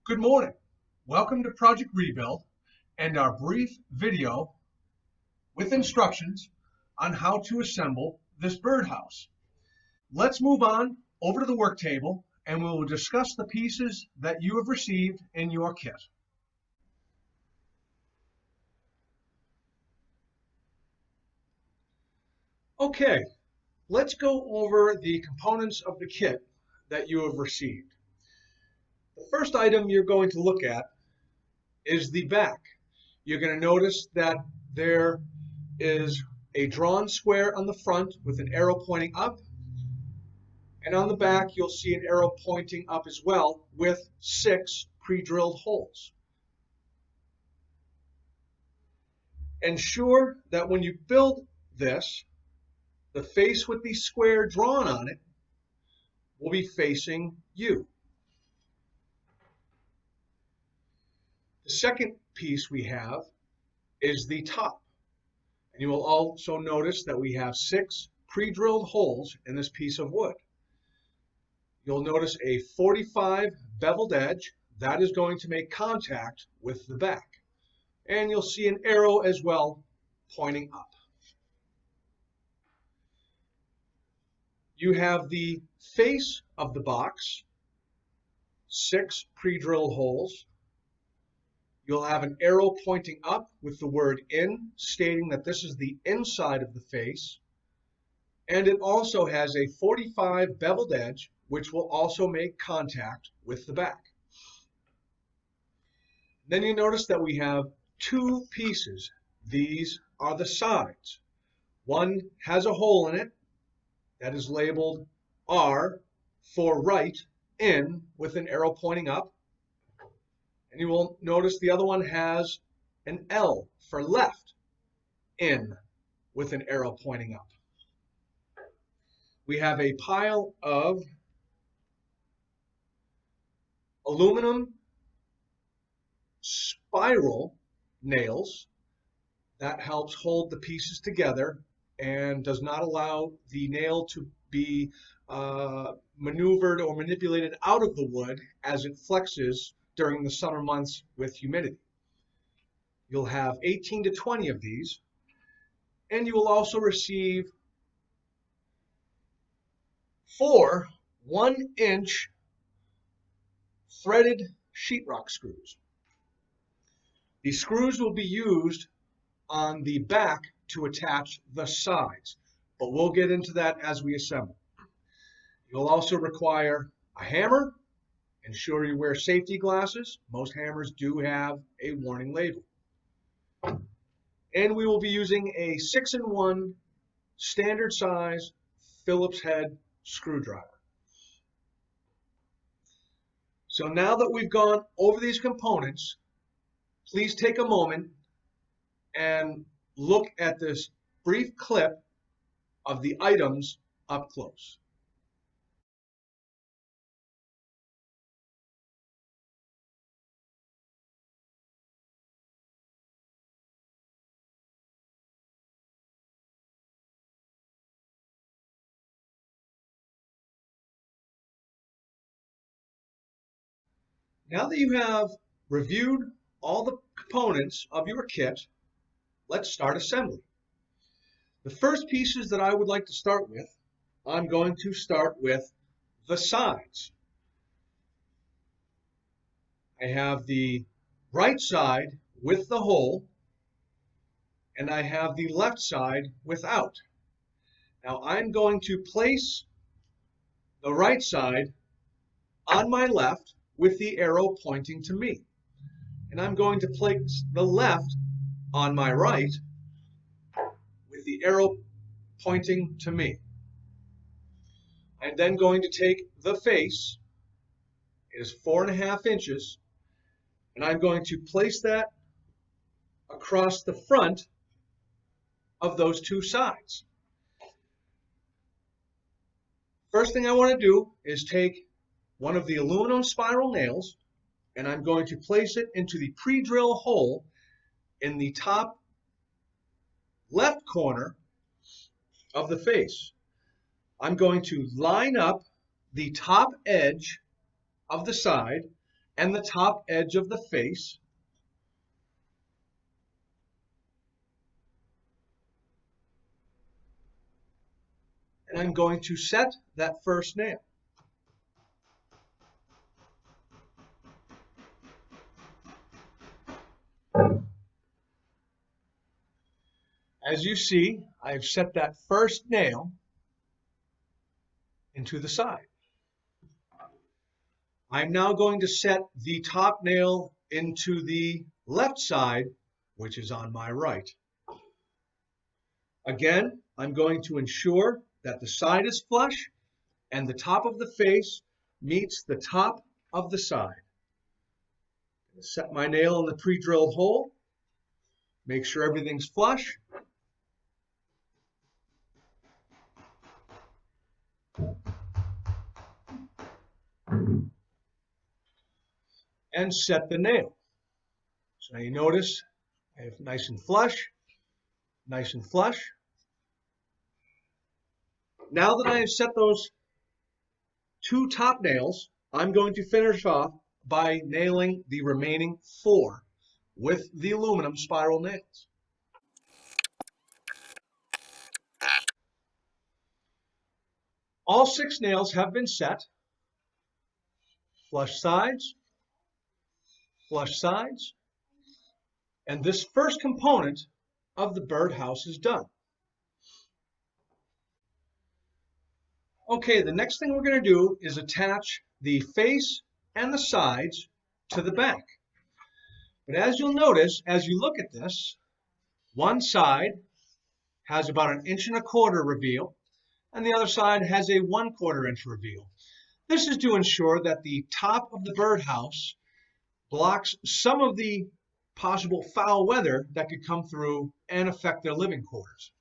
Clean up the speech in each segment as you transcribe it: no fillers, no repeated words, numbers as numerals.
Good morning. Welcome to Project Rebuild and our brief video with instructions on how to assemble this birdhouse. Let's move on over to the work table and we will discuss the pieces that you have received in your kit. Okay, let's go over the components of the kit that you have received. The first item you're going to look at is the back. You're going to notice that there is a drawn square on the front with an arrow pointing up, and on the back you'll see an arrow pointing up as well with 6 pre-drilled holes. Ensure that when you build this, the face with the square drawn on it will be facing you. The second piece we have is the top. And you will also notice that we have 6 pre-drilled holes in this piece of wood. You'll notice a 45 beveled edge that is going to make contact with the back. And you'll see an arrow as well pointing up. You have the face of the box, 6 pre-drilled holes. You'll have an arrow pointing up with the word in, stating that this is the inside of the face. And it also has a 45 beveled edge, which will also make contact with the back. Then you notice that we have 2 pieces. These are the sides. One has a hole in it that is labeled R for right in with an arrow pointing up. And you will notice the other one has an L for left in with an arrow pointing up. We have a pile of aluminum spiral nails that helps hold the pieces together and does not allow the nail to be maneuvered or manipulated out of the wood as it flexes during the summer months with humidity. You'll have 18 to 20 of these, and you will also receive 4 1-inch threaded sheetrock screws. These screws will be used on the back to attach the sides, but we'll get into that as we assemble. You'll also require a hammer. Ensure you wear safety glasses. Most hammers do have a warning label. And we will be using a 6-in-1 standard size Phillips head screwdriver. So now that we've gone over these components, please take a moment and look at this brief clip of the items up close. Now that you have reviewed all the components of your kit, let's start assembly. The first pieces that I would like to start with, I'm going to start with the sides. I have the right side with the hole, and I have the left side without. Now I'm going to place the right side on my left with the arrow pointing to me. And I'm going to place the left on my right with the arrow pointing to me. I'm then going to take the face, it is 4.5 inches, and I'm going to place that across the front of those 2 sides. First thing I want to do is take one of the aluminum spiral nails, and I'm going to place it into the pre-drill hole in the top left corner of the face. I'm going to line up the top edge of the side and the top edge of the face. And I'm going to set that first nail. As you see, I've set that first nail into the side. I'm now going to set the top nail into the left side, which is on my right. Again, I'm going to ensure that the side is flush and the top of the face meets the top of the side. Set my nail in the pre-drilled hole. Make sure everything's flush. And set the nail. So now you notice I have nice and flush, nice and flush. Now that I have set those two top nails, I'm going to finish off by nailing the remaining 4 with the aluminum spiral nails. All 6 nails have been set. Flush sides, and this first component of the birdhouse is done. Okay, the next thing we're going to do is attach the face and the sides to the back. But as you'll notice, as you look at this, one side has about 1 1/4 inch reveal, and the other side has a 1/4 inch reveal. This is to ensure that the top of the birdhouse blocks some of the possible foul weather that could come through and affect their living quarters.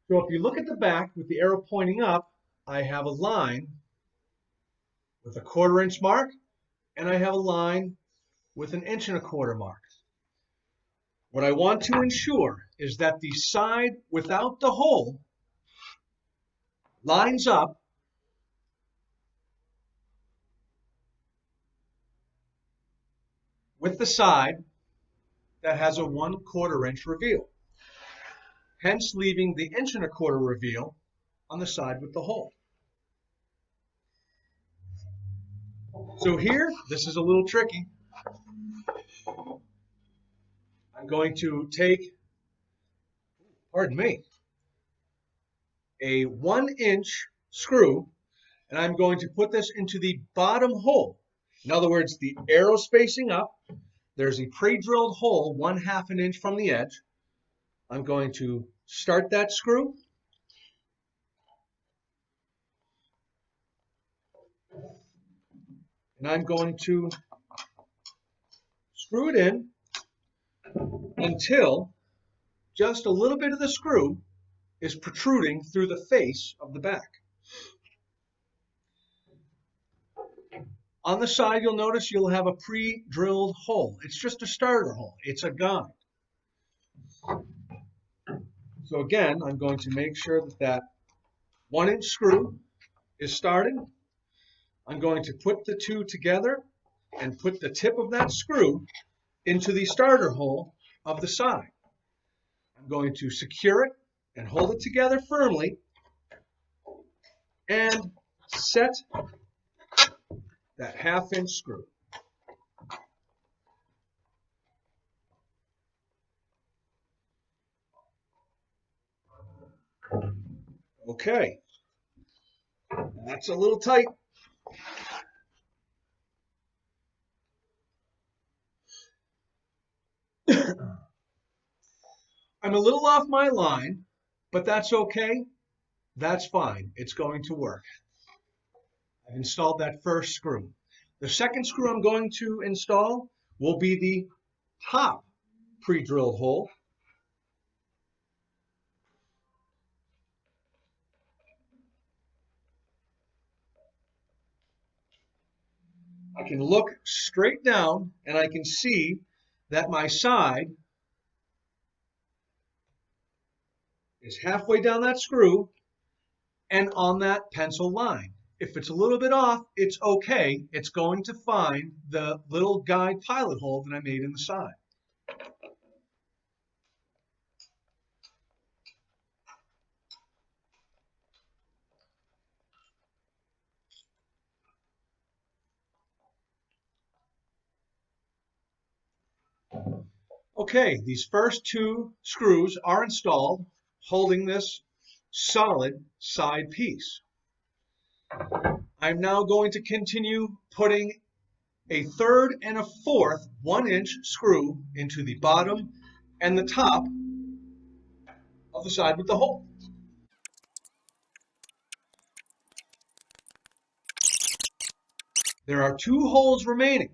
So if you look at the back with the arrow pointing up, I have a line with a 1/4 inch mark, and I have a line with 1 1/4 inch mark. What I want to ensure is that the side without the hole lines up with the side that has a 1/4 inch reveal, hence leaving the 1 1/4 inch reveal on the side with the hole. So here, this is a little tricky. I'm going to take, pardon me, a 1-inch screw, and I'm going to put this into the bottom hole. In other words, the arrow's facing up. There's a pre-drilled hole 1/2 inch from the edge. I'm going to start that screw. And I'm going to screw it in until just a little bit of the screw is protruding through the face of the back. On the side, you'll notice you'll have a pre-drilled hole. It's just a starter hole. It's a guide. So again, I'm going to make sure that that 1-inch screw is started. I'm going to put the two together and put the tip of that screw into the starter hole of the side. I'm going to secure it and hold it together firmly and set that 1/2 inch screw. Okay, that's a little tight. I'm a little off my line, but that's okay. That's fine. It's going to work. I've installed that first screw. The second screw I'm going to install will be the top pre-drilled hole. I can look straight down and I can see that my side is halfway down that screw and on that pencil line. If it's a little bit off, it's okay. It's going to find the little guide pilot hole that I made in the side. Okay, these first two screws are installed, holding this solid side piece. I'm now going to continue putting a third and a fourth 1-inch screw into the bottom and the top of the side with the hole. There are 2 holes remaining.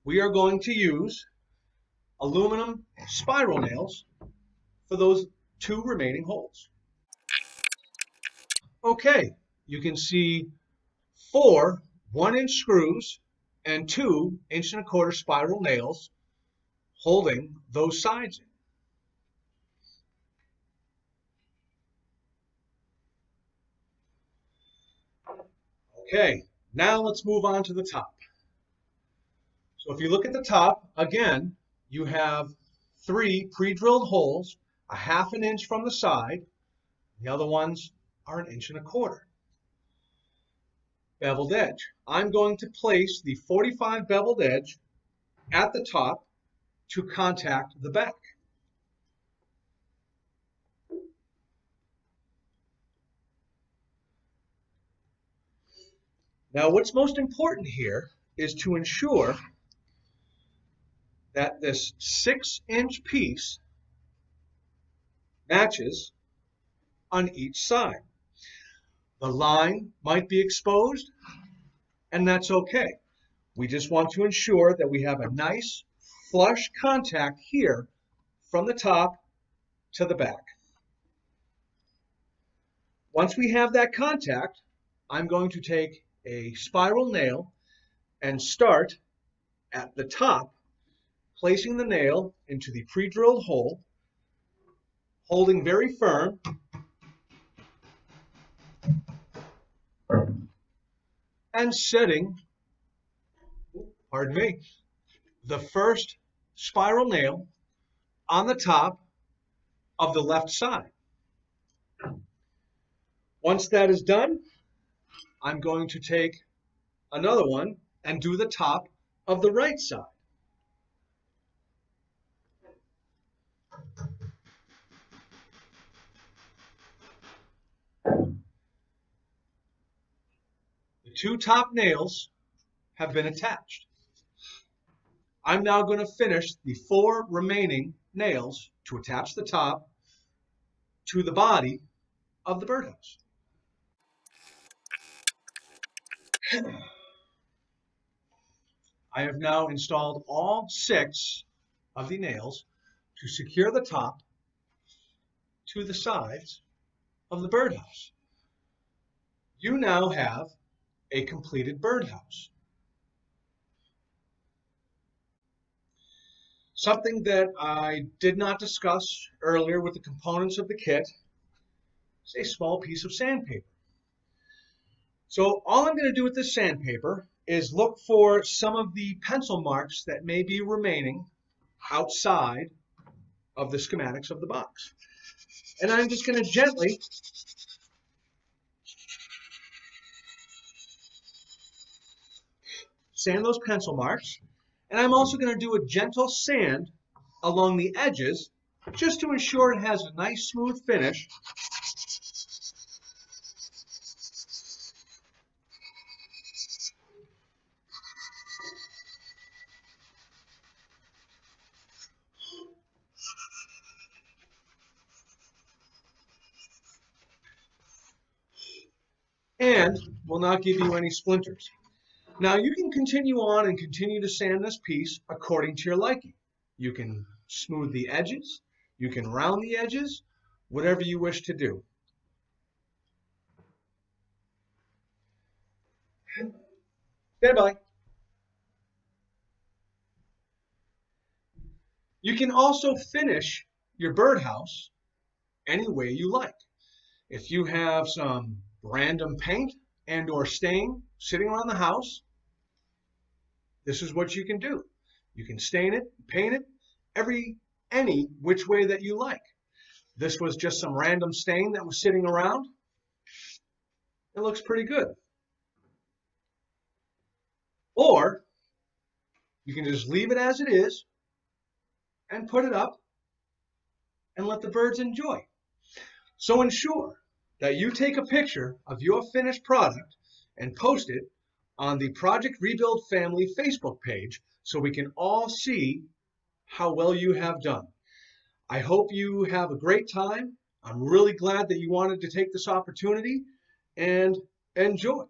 We are going to use aluminum spiral nails for those 2 remaining holes. Okay, you can see 4 1-inch screws and 2 1.25-inch spiral nails holding those sides in. Okay, now let's move on to the top. So if you look at the top, again, you have 3 pre-drilled holes, a 1/2 inch from the side. The other ones are 1.25 inches. Beveled edge. I'm going to place the 45 beveled edge at the top to contact the back. Now, what's most important here is to ensure that this 6-inch piece matches on each side. The line might be exposed, and that's okay. We just want to ensure that we have a nice flush contact here from the top to the back. Once we have that contact, I'm going to take a spiral nail and start at the top, placing the nail into the pre-drilled hole, holding very firm, and setting, pardon me, the first spiral nail on the top of the left side. Once that is done, I'm going to take another one and do the top of the right side. The 2 top nails have been attached. I'm now going to finish the 4 remaining nails to attach the top to the body of the birdhouse. I have now installed all 6 of the nails to secure the top to the sides of the birdhouse. You now have a completed birdhouse. Something that I did not discuss earlier with the components of the kit is a small piece of sandpaper. So all I'm going to do with this sandpaper is look for some of the pencil marks that may be remaining outside of the schematics of the box. And I'm just going to gently sand those pencil marks. And I'm also going to do a gentle sand along the edges just to ensure it has a nice smooth finish. And will not give you any splinters. Now you can continue on and continue to sand this piece according to your liking. You can smooth the edges, you can round the edges, whatever you wish to do. Stand by. You can also finish your birdhouse any way you like. If you have some random paint and or stain sitting around the house, this is what you can do. You can stain it, paint it, any which way that you like. This was just some random stain that was sitting around. It looks pretty good. Or you can just leave it as it is and put it up and let the birds enjoy. So ensure that you take a picture of your finished product and post it on the Project Rebuild Family Facebook page so we can all see how well you have done. I hope you have a great time. I'm really glad that you wanted to take this opportunity and enjoy.